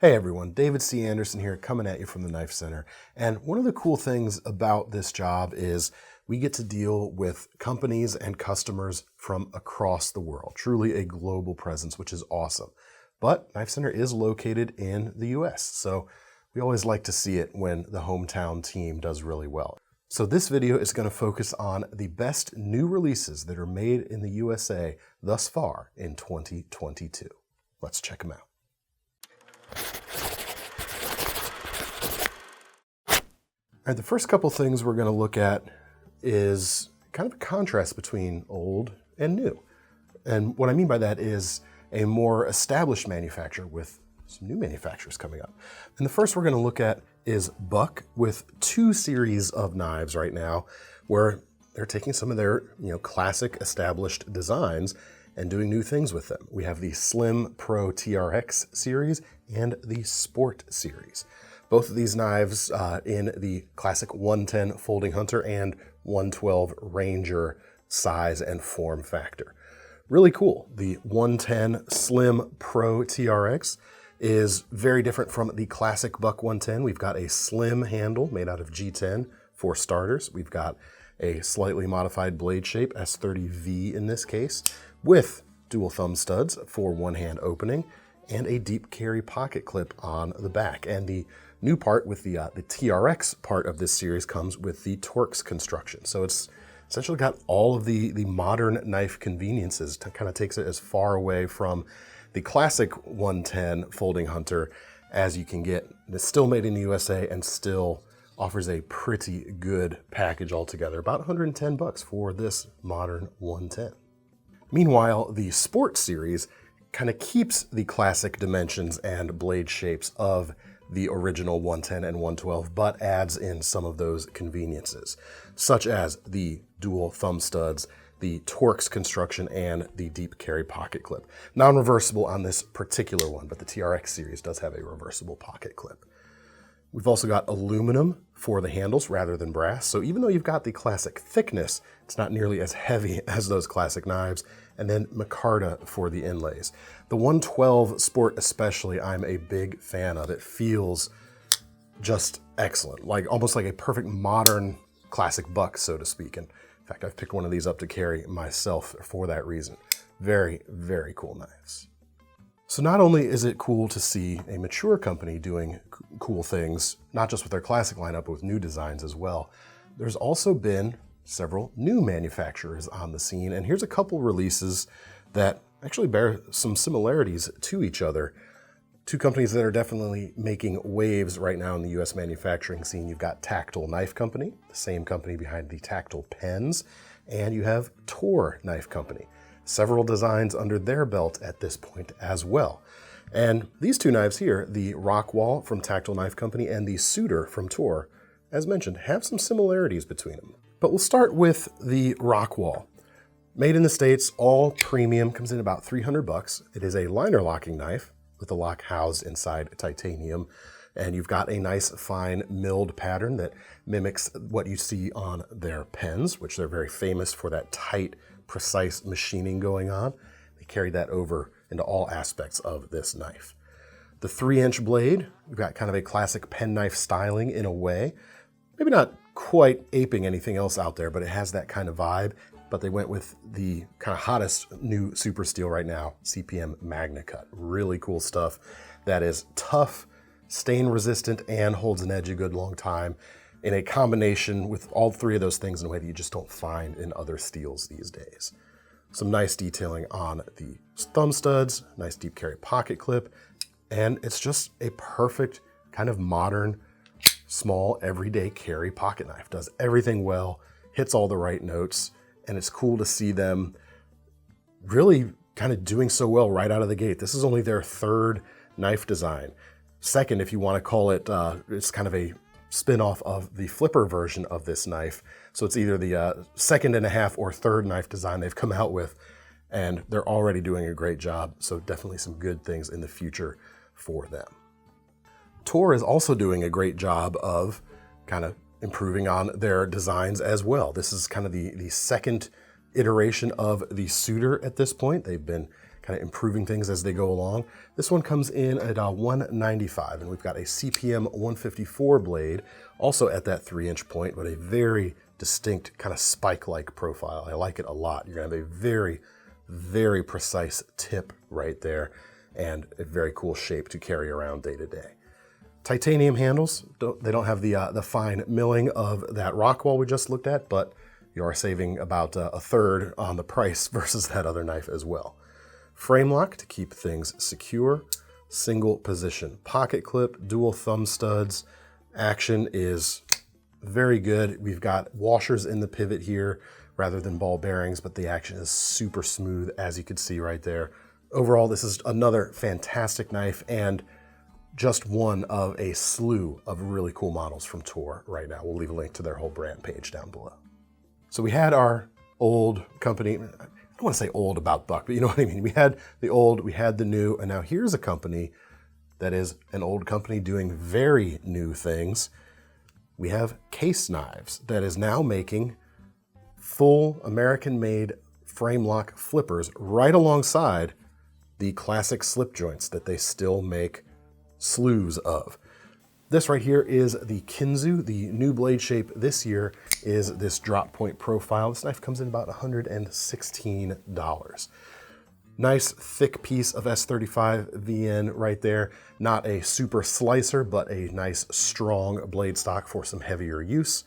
Hey everyone, David C. Anderson here coming at you from the Knife Center. And one of the cool things about this job is we get to deal with companies and customers from across the world. Truly a global presence, which is awesome. But Knife Center is located in the US, so we always like to see it when the hometown team does really well. So this video is going to focus on the best new releases that are made in the USA thus far in 2022. Let's check them out. All right, the first couple things we're going to look at is kind of a contrast between old and new. And what I mean by that is a more established manufacturer with some new manufacturers coming up. And the first we're going to look at is Buck, with two series of knives right now where they're taking some of their classic established designs and doing new things with them. We have the Slim Pro TRX series and the Sport series. Both of these knives in the classic 110 Folding Hunter and 112 Ranger size and form factor. Really cool. The 110 Slim Pro TRX is very different from the classic Buck 110. We've got a slim handle made out of G10 for starters. We've got a slightly modified blade shape, S30V in this case, with dual thumb studs for one-hand opening and a deep carry pocket clip on the back. And the new part with the TRX part of this series comes with the Torx construction. So it's essentially got all of the modern knife conveniences, kind of takes it as far away from the classic 110 Folding Hunter as you can get. It's still made in the USA and still offers a pretty good package altogether. About 110 bucks for this modern 110. Meanwhile, the Sport series kind of keeps the classic dimensions and blade shapes of the original 110 and 112, but adds in some of those conveniences, such as the dual thumb studs, the Torx construction, and the deep carry pocket clip. Non-reversible on this particular one, but the TRX series does have a reversible pocket clip. We've also got aluminum for the handles rather than brass, so even though you've got the classic thickness, it's not nearly as heavy as those classic knives. And then micarta for the inlays. The 112 Sport especially, I'm a big fan of. It feels just excellent, almost like a perfect modern classic Buck, so to speak. And in fact, I've picked one of these up to carry myself for that reason. Very, very cool knives. So not only is it cool to see a mature company doing cool things, not just with their classic lineup, but with new designs as well, there's also been several new manufacturers on the scene, and here's a couple releases that actually bear some similarities to each other. Two companies that are definitely making waves right now in the US manufacturing scene. You've got Tactile Knife Company, the same company behind the Tactile pens, and you have Toor Knife Company. Several designs under their belt at this point as well. And these two knives here, the Rockwall from Tactile Knife Company and the Suitor from Toor, as mentioned, have some similarities between them. But we'll start with the Rockwall. Made in the States, all premium, comes in about 300 bucks. It is a liner locking knife with the lock housed inside titanium. And you've got a nice fine milled pattern that mimics what you see on their pens, which they're very famous for, that tight, precise machining going on. They carried that over into all aspects of this knife. The 3-inch blade, we've got kind of a classic penknife styling in a way. Maybe not quite aping anything else out there, but it has that kind of vibe. But they went with the kind of hottest new super steel right now, CPM Magna Cut. Really cool stuff that is tough, stain resistant, and holds an edge a good long time in a combination with all three of those things in a way that you just don't find in other steels these days. Some nice detailing on the thumb studs, nice deep carry pocket clip, and it's just a perfect kind of modern, small, everyday carry pocket knife. Does everything well, hits all the right notes, and it's cool to see them really kind of doing so well right out of the gate. This is only their third knife design. Second, if you want to call it, it's kind of a spin-off of the flipper version of this knife. So it's either the second and a half or third knife design they've come out with, and they're already doing a great job. So definitely some good things in the future for them. Toor is also doing a great job of kind of improving on their designs as well. This is kind of the second iteration of the Suitor at this point. They've been kind of improving things as they go along. This one comes in at $195, and we've got a CPM 154 blade, also at that 3-inch point, but a very distinct kind of spike-like profile. I like it a lot. You're gonna have a very, very precise tip right there, and a very cool shape to carry around day to day. Titanium handles, they don't have the fine milling of that Rockwall we just looked at, but you are saving about a third on the price versus that other knife as well. Frame lock to keep things secure, single position pocket clip, dual thumb studs. Action is very good. We've got washers in the pivot here rather than ball bearings, but the action is super smooth, as you can see right there. Overall, this is another fantastic knife and just one of a slew of really cool models from Toor right now. We'll leave a link to their whole brand page down below. So we had our old company, I don't want to say old about Buck, but you know what I mean. We had the old, we had the new, and now here's a company that is an old company doing very new things. We have Case Knives that is now making full American-made frame lock flippers right alongside the classic slip joints that they still make slews of. This right here is the Kinzua. The new blade shape this year is this drop point profile. This knife comes in about $116. Nice thick piece of S35 VN right there. Not a super slicer, but a nice strong blade stock for some heavier use.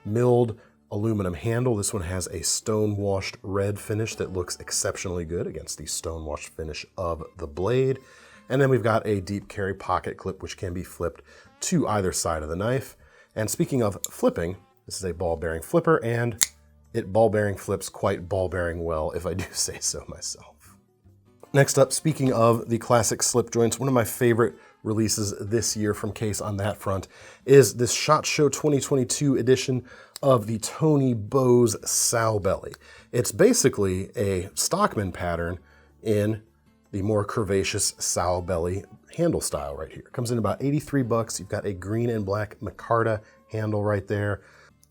Milled aluminum handle. This one has a stone washed red finish that looks exceptionally good against the stone washed finish of the blade. And then we've got a deep carry pocket clip, which can be flipped to either side of the knife. And speaking of flipping, this is a ball bearing flipper, and it ball bearing flips quite ball bearing well, if I do say so myself. Next up, speaking of the classic slip joints, one of my favorite releases this year from Case on that front is this SHOT Show 2022 edition of the Tony Bose Sowbelly. It's basically a Stockman pattern in the more curvaceous Sowbelly handle style right here. Comes in about 83 bucks. You've got a green and black micarta handle right there.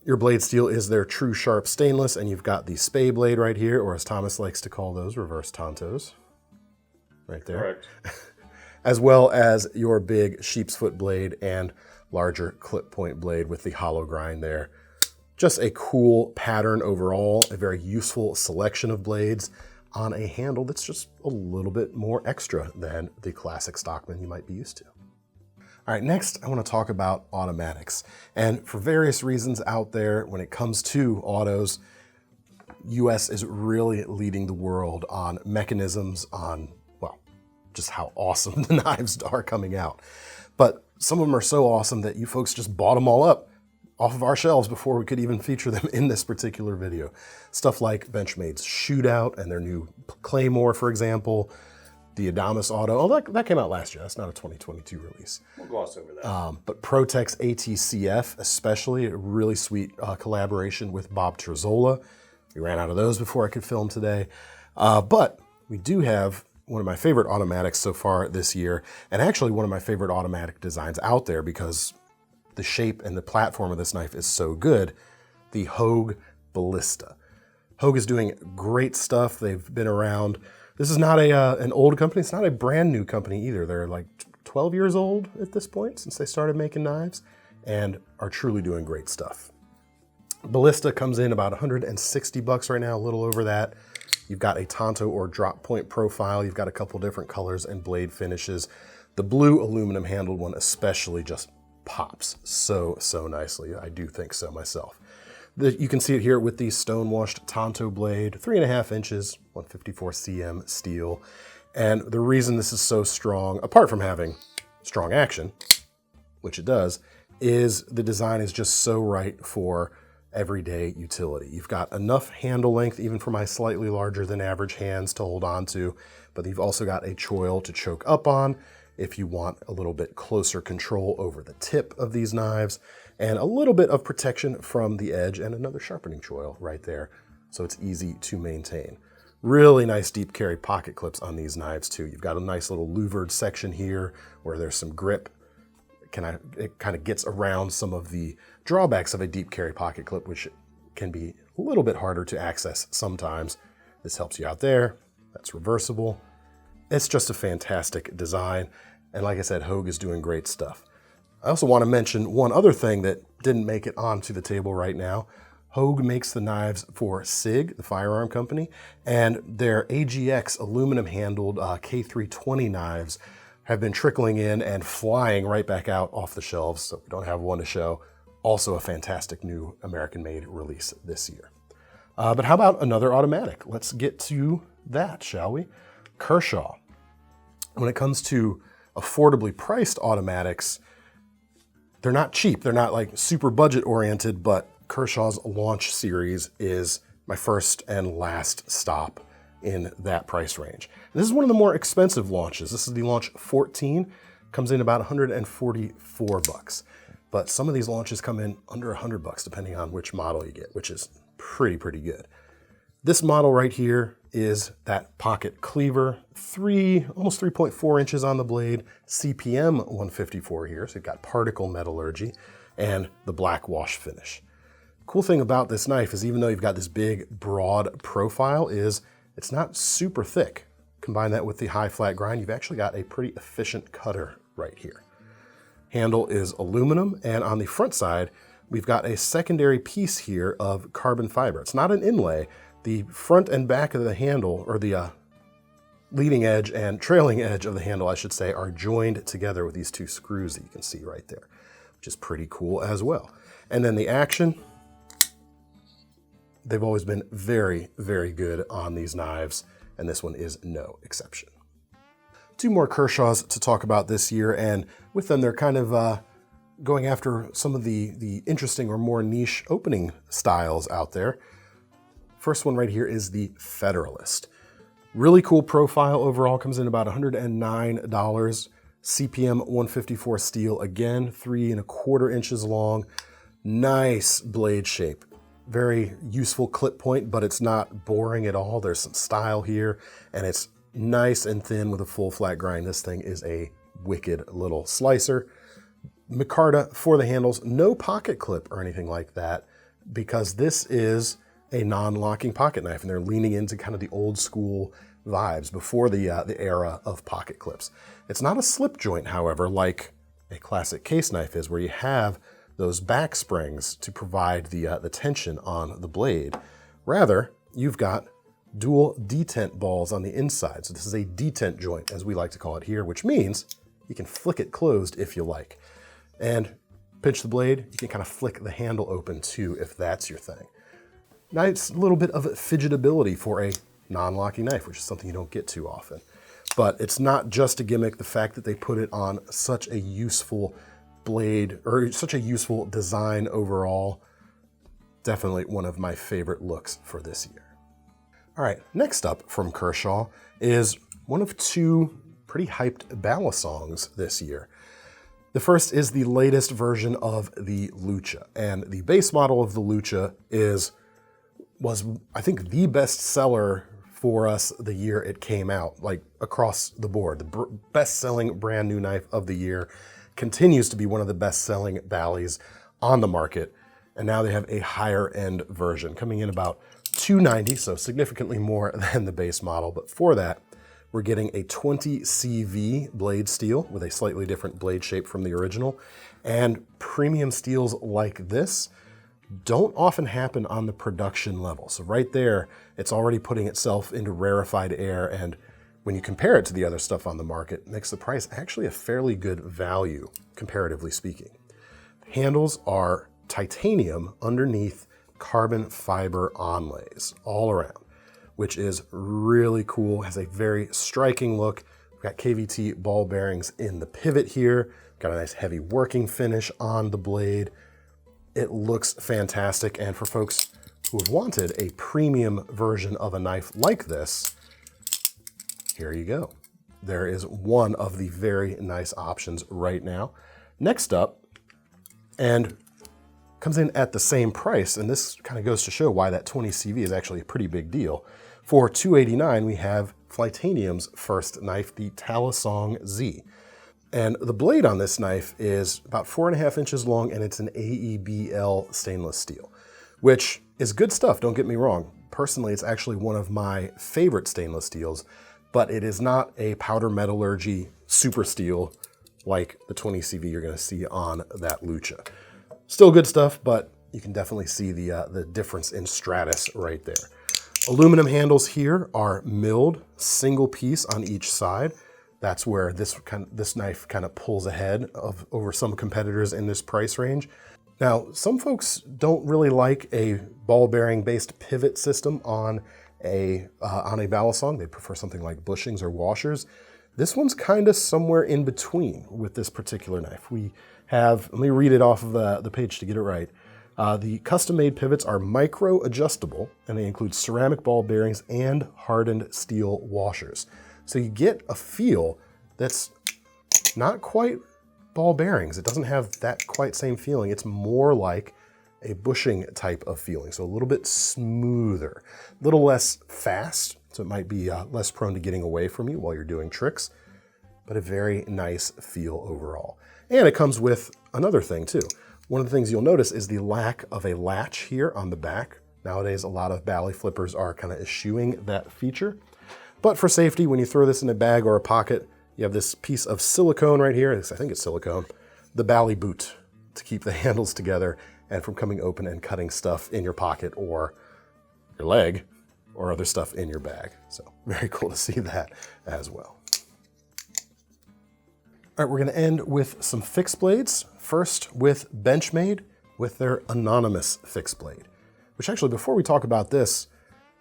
Your blade steel is their true sharp stainless, and you've got the spay blade right here, or as Thomas likes to call those, reverse tontos. Right there. Correct. As well as your big sheep's foot blade and larger clip point blade with the hollow grind there. Just a cool pattern overall, a very useful selection of blades on a handle that's just a little bit more extra than the classic Stockman you might be used to. All right, next I want to talk about automatics. And for various reasons out there, when it comes to autos, US is really leading the world on mechanisms, on, well, just how awesome the knives are coming out. But some of them are so awesome that you folks just bought them all up off of our shelves before we could even feature them in this particular video. Stuff like Benchmade's Shootout and their new Claymore, for example. The Anonimus Auto, oh, that came out last year. That's not a 2022 release. We'll gloss over that. But Protex ATCF, especially, a really sweet collaboration with Bob Terzola. We ran out of those before I could film today. But we do have one of my favorite automatics so far this year, and actually one of my favorite automatic designs out there because the shape and the platform of this knife is so good, the Hogue Ballista. Hogue is doing great stuff. They've been around. This is not an old company. It's not a brand new company either. They're like 12 years old at this point since they started making knives and are truly doing great stuff. Ballista comes in about 160 bucks right now, a little over that. You've got a Tonto or drop point profile. You've got a couple different colors and blade finishes. The blue aluminum handled one especially just pops so nicely. I do think so myself. You can see it here with the stone washed Tonto blade, 3.5 inches, 154 cm steel. And the reason this is so strong, apart from having strong action, which it does, is the design is just so right for everyday utility. You've got enough handle length, even for my slightly larger than average hands, to hold on to, but you've also got a choil to choke up on if you want a little bit closer control over the tip of these knives, and a little bit of protection from the edge, and another sharpening choil right there, so it's easy to maintain. Really nice deep carry pocket clips on these knives too. You've got a nice little louvered section here where there's some grip. It kind of gets around some of the drawbacks of a deep carry pocket clip, which can be a little bit harder to access sometimes. This helps you out there. That's reversible. It's just a fantastic design. And like I said, Hogue is doing great stuff. I also want to mention one other thing that didn't make it onto the table right now. Hogue makes the knives for SIG, the firearm company, and their AGX aluminum-handled K320 knives have been trickling in and flying right back out off the shelves, so we don't have one to show. Also a fantastic new American-made release this year. But how about another automatic? Let's get to that, shall we? Kershaw. When it comes to affordably priced automatics, they're not cheap. They're not like super budget-oriented, but Kershaw's Launch series is my first and last stop in that price range. And this is one of the more expensive launches. This is the Launch 14, comes in about 144 bucks. But some of these launches come in under 100 bucks depending on which model you get, which is pretty good. This model right here is that pocket cleaver, almost 3.4 inches on the blade, CPM 154 here, so you've got particle metallurgy, and the black wash finish. Cool thing about this knife is even though you've got this big, broad profile, is it's not super thick. Combine that with the high flat grind, you've actually got a pretty efficient cutter right here. Handle is aluminum, and on the front side, we've got a secondary piece here of carbon fiber. It's not an inlay. The front and back of the handle, or the leading edge and trailing edge of the handle, I should say, are joined together with these two screws that you can see right there, which is pretty cool as well. And then the action, they've always been very good on these knives, and this one is no exception. Two more Kershaws to talk about this year, and with them they're kind of going after some of the interesting or more niche opening styles out there. First one right here is the Federalist. Really cool profile overall, comes in about $109. CPM 154 steel, again, 3¼ inches long. Nice blade shape. Very useful clip point, but it's not boring at all. There's some style here, and it's nice and thin with a full flat grind. This thing is a wicked little slicer. Micarta for the handles, no pocket clip or anything like that, because this is a non-locking pocket knife, and they're leaning into kind of the old school vibes before the era of pocket clips. It's not a slip joint, however, like a classic case knife is, where you have those back springs to provide the tension on the blade. Rather, you've got dual detent balls on the inside. So this is a detent joint, as we like to call it here, which means you can flick it closed if you like. And pinch the blade, you can kind of flick the handle open too, if that's your thing. Nice little bit of fidgetability for a non-locking knife, which is something you don't get too often. But it's not just a gimmick. The fact that they put it on such a useful blade, or such a useful design overall, definitely one of my favorite looks for this year. All right, next up from Kershaw is one of two pretty hyped Balisongs this year. The first is the latest version of the Lucha, and the base model of the Lucha was I think the best seller for us the year it came out, like across the board. The best-selling brand new knife of the year, continues to be one of the best-selling Ballies on the market, and now they have a higher-end version coming in about $290, so significantly more than the base model. But for that, we're getting a 20 CV blade steel with a slightly different blade shape from the original, and premium steels like this don't often happen on the production level. So right there, it's already putting itself into rarefied air, and when you compare it to the other stuff on the market, it makes the price actually a fairly good value, comparatively speaking. Handles are titanium underneath carbon fiber onlays all around, which is really cool, has a very striking look. We've got KVT ball bearings in the pivot here, got a nice heavy working finish on the blade. It looks fantastic, and for folks who have wanted a premium version of a knife like this, here you go. There is one of the very nice options right now. Next up, and comes in at the same price, and this kind of goes to show why that 20 CV is actually a pretty big deal. For $289, we have Flytanium's first knife, the Talisong Z. And the blade on this knife is about 4.5 inches long, and it's an AEBL stainless steel, which is good stuff, don't get me wrong. Personally, it's actually one of my favorite stainless steels, but it is not a powder metallurgy super steel like the 20CV you're going to see on that Lucha. Still good stuff, but you can definitely see the difference in stratus right there. Aluminum handles here are milled, single piece on each side. That's where this knife kind of pulls ahead over some competitors in this price range. Now, some folks don't really like a ball bearing based pivot system on a balisong. They prefer something like bushings or washers. This one's kind of somewhere in between with this particular knife. We have, let me read it off of the page to get it right. The custom-made pivots are micro-adjustable, and they include ceramic ball bearings and hardened steel washers. So you get a feel that's not quite ball bearings. It doesn't have that quite same feeling. It's more like a bushing type of feeling, so a little bit smoother, a little less fast, so it might be less prone to getting away from you while you're doing tricks, but a very nice feel overall. And it comes with another thing too. One of the things you'll notice is the lack of a latch here on the back. Nowadays, a lot of bally flippers are kind of eschewing that feature. But for safety, when you throw this in a bag or a pocket, you have this piece of silicone right here. I think it's silicone, the bally boot to keep the handles together and from coming open and cutting stuff in your pocket or your leg or other stuff in your bag. So very cool to see that as well. All right, we're gonna end with some fixed blades. First with Benchmade with their Anonimus fixed blade, which actually, before we talk about this,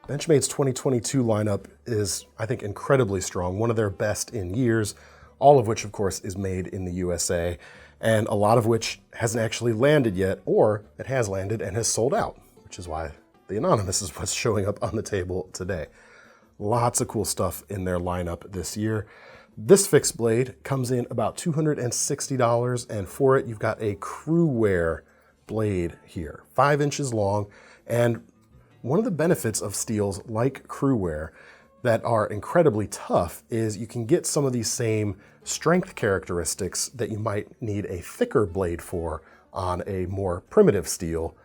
Benchmade's 2022 lineup is, I think, incredibly strong, one of their best in years, all of which, of course, is made in the USA, and a lot of which hasn't actually landed yet, or it has landed and has sold out, which is why the Anonimus is what's showing up on the table today. Lots of cool stuff in their lineup this year. This fixed blade comes in about $260, and for it, you've got a crew wear blade here, 5 inches long. And one of the benefits of steels like crew wear that are incredibly tough is you can get some of these same strength characteristics that you might need a thicker blade for on a more primitive steel.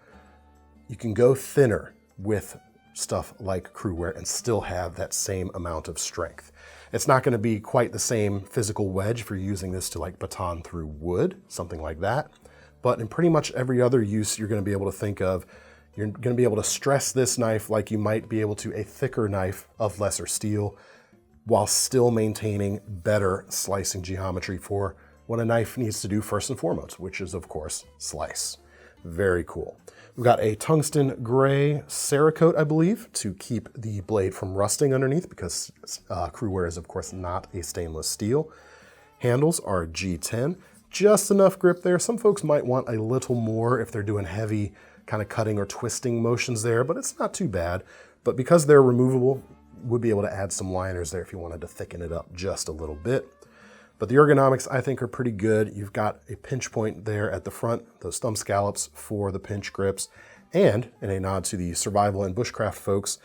You can go thinner with stuff like crew wear and still have that same amount of strength. It's not going to be quite the same physical wedge for using this to like baton through wood, something like that. But in pretty much every other use you're going to be able to think of, you're going to be able to stress this knife like you might be able to a thicker knife of lesser steel while still maintaining better slicing geometry for what a knife needs to do first and foremost, which is, of course, slice. Very cool. We've got a tungsten gray Cerakote, I believe, to keep the blade from rusting underneath because crew wear is, of course, not a stainless steel. Handles are G10, just enough grip there. Some folks might want a little more if they're doing heavy kind of cutting or twisting motions there, but it's not too bad. But because they're removable, would be able to add some liners there if you wanted to thicken it up just a little bit. But the ergonomics, I think, are pretty good. You've got a pinch point there at the front, those thumb scallops for the pinch grips, and in a nod to the survival and bushcraft folks,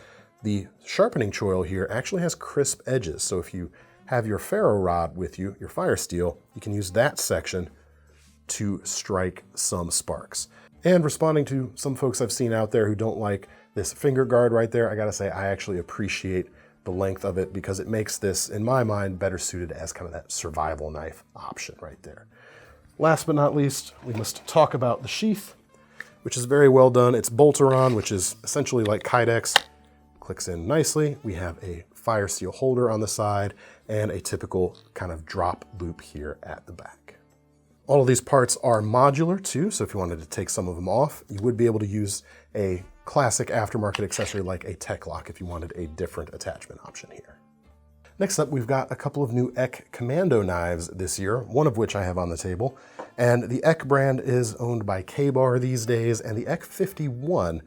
the sharpening choil here actually has crisp edges. So if you have your ferro rod with you, your fire steel, you can use that section to strike some sparks. And responding to some folks I've seen out there who don't like this finger guard right there, I gotta say, I actually appreciate the length of it because it makes this, in my mind, better suited as kind of that survival knife option right there. Last but not least, we must talk about the sheath, which is very well done. It's Bolteron, which is essentially like Kydex. Clicks in nicely. We have a fire steel holder on the side and a typical kind of drop loop here at the back. All of these parts are modular too, so if you wanted to take some of them off, you would be able to use a classic aftermarket accessory like a tech lock if you wanted a different attachment option here. Next up, we've got a couple of new Eck Commando knives this year, one of which I have on the table. And the Eck brand is owned by K-Bar these days, and the Eck 51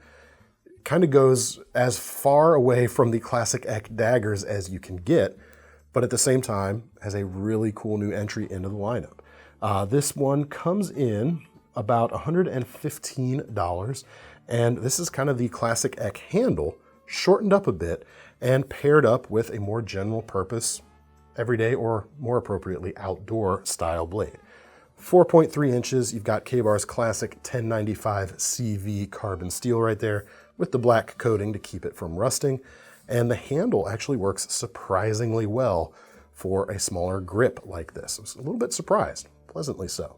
kind of goes as far away from the classic Eck daggers as you can get, but at the same time has a really cool new entry into the lineup. This one comes in about $115, and this is kind of the classic Eck handle, shortened up a bit and paired up with a more general purpose, everyday or more appropriately outdoor style blade. 4.3 inches, you've got K-Bar's classic 1095 CV carbon steel right there with the black coating to keep it from rusting. And the handle actually works surprisingly well for a smaller grip like this. I was a little bit surprised, pleasantly so.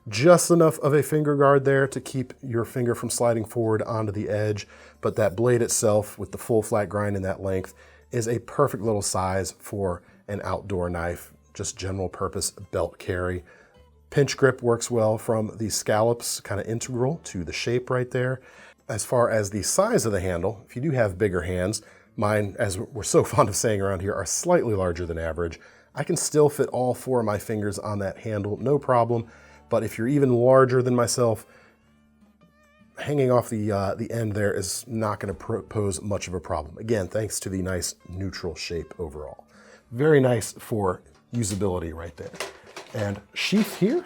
Just enough of a finger guard there to keep your finger from sliding forward onto the edge, but that blade itself with the full flat grind in that length is a perfect little size for an outdoor knife, just general purpose belt carry. Pinch grip works well from the scallops, kind of integral to the shape right there. As far as the size of the handle, if you do have bigger hands, mine, as we're so fond of saying around here, are slightly larger than average. I can still fit all 4 of my fingers on that handle, no problem. But if you're even larger than myself, hanging off the end there is not going to pose much of a problem. Again, thanks to the nice neutral shape overall. Very nice for usability right there. And sheath here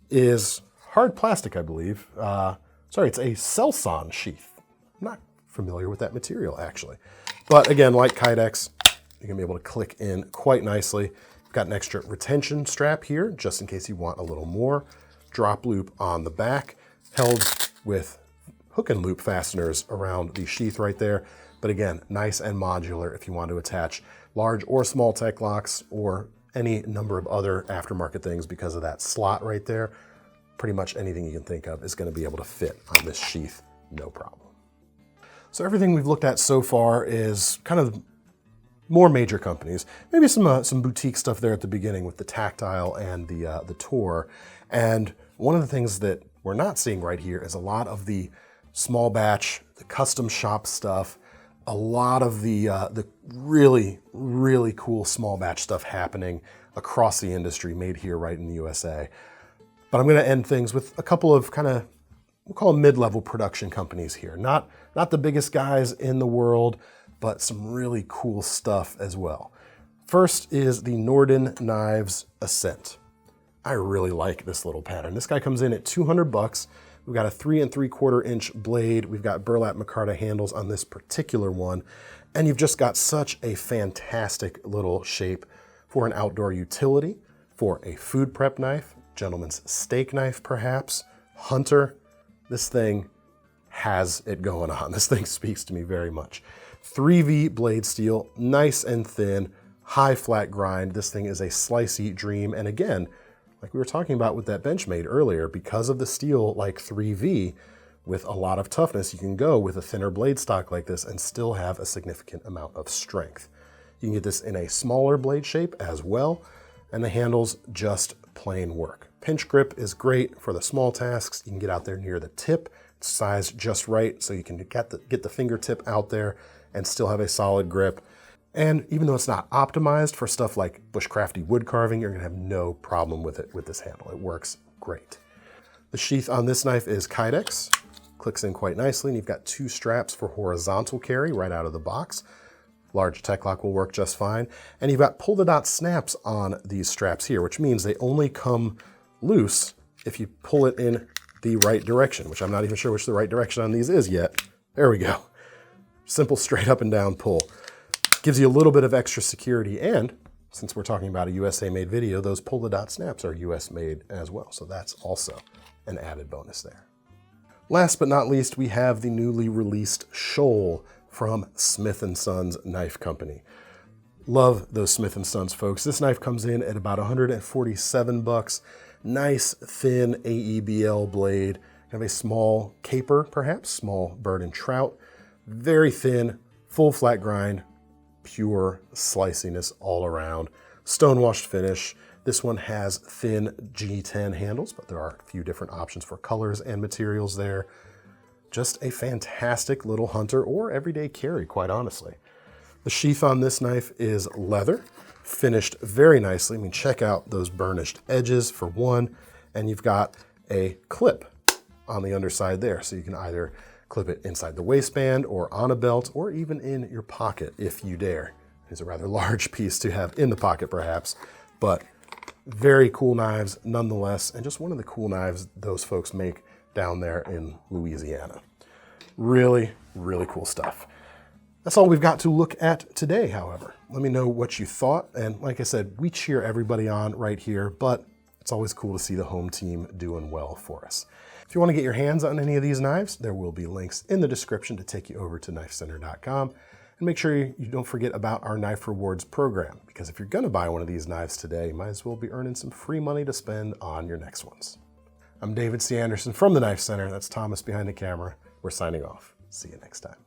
is hard plastic, I believe. Sorry, it's a Selson sheath. I'm not familiar with that material, actually. But again, like Kydex, you're going to be able to click in quite nicely. Got an extra retention strap here, just in case you want a little more. Drop loop on the back, held with hook and loop fasteners around the sheath right there. But again, nice and modular if you want to attach large or small tech locks or any number of other aftermarket things because of that slot right there. Pretty much anything you can think of is going to be able to fit on this sheath, no problem. So everything we've looked at so far is kind of more major companies, maybe some boutique stuff there at the beginning with the Tactile and the Toor. And one of the things that we're not seeing right here is a lot of the small batch, the custom shop stuff, a lot of the really, really cool small batch stuff happening across the industry made here right in the USA. But I'm going to end things with a couple of kind of, we'll call them mid-level production companies here. Not the biggest guys in the world, but some really cool stuff as well. First is the Norden Knives Ascent. I really like this little pattern. This guy comes in at 200 bucks. We've got a 3 3/4 inch blade. We've got burlap micarta handles on this particular one. And you've just got such a fantastic little shape for an outdoor utility, for a food prep knife, gentleman's steak knife perhaps, hunter. This thing has it going on. This thing speaks to me very much. 3V blade steel, nice and thin, high flat grind. This thing is a slicey dream. And again, like we were talking about with that Benchmade earlier, because of the steel like 3V, with a lot of toughness, you can go with a thinner blade stock like this and still have a significant amount of strength. You can get this in a smaller blade shape as well, and the handles just plain work. Pinch grip is great for the small tasks. You can get out there near the tip, it's sized just right so you can get the fingertip out there and still have a solid grip. And even though it's not optimized for stuff like bushcrafty wood carving, you're gonna have no problem with it with this handle. It works great. The sheath on this knife is Kydex, clicks in quite nicely, and you've got 2 straps for horizontal carry right out of the box. Large tech lock will work just fine. And you've got pull-the-dot snaps on these straps here, which means they only come loose if you pull it in the right direction, which I'm not even sure which the right direction on these is yet. There we go. Simple straight up and down pull. Gives you a little bit of extra security, and since we're talking about a USA made video, those pull-the-dot snaps are US made as well, so that's also an added bonus there. Last but not least, we have the newly released Shoal from Smith & Sons Knife Company. Love those Smith & Sons folks. This knife comes in at about 147 bucks. Nice, thin AEBL blade. Have a small caper, perhaps, small bird and trout. Very thin, full flat grind, pure sliciness all around. Stonewashed finish. This one has thin G10 handles, but there are a few different options for colors and materials there. Just a fantastic little hunter or everyday carry, quite honestly. The sheath on this knife is leather, finished very nicely. I mean, check out those burnished edges for one, and you've got a clip on the underside there, so you can either clip it inside the waistband or on a belt or even in your pocket if you dare. It's a rather large piece to have in the pocket perhaps, but very cool knives nonetheless, and just one of the cool knives those folks make down there in Louisiana. Really, really cool stuff. That's all we've got to look at today, however. Let me know what you thought, and like I said, we cheer everybody on right here, but it's always cool to see the home team doing well for us. If you want to get your hands on any of these knives, there will be links in the description to take you over to KnifeCenter.com. And make sure you don't forget about our Knife Rewards program, because if you're gonna buy one of these knives today, you might as well be earning some free money to spend on your next ones. I'm David C. Anderson from the Knife Center. That's Thomas behind the camera. We're signing off. See you next time.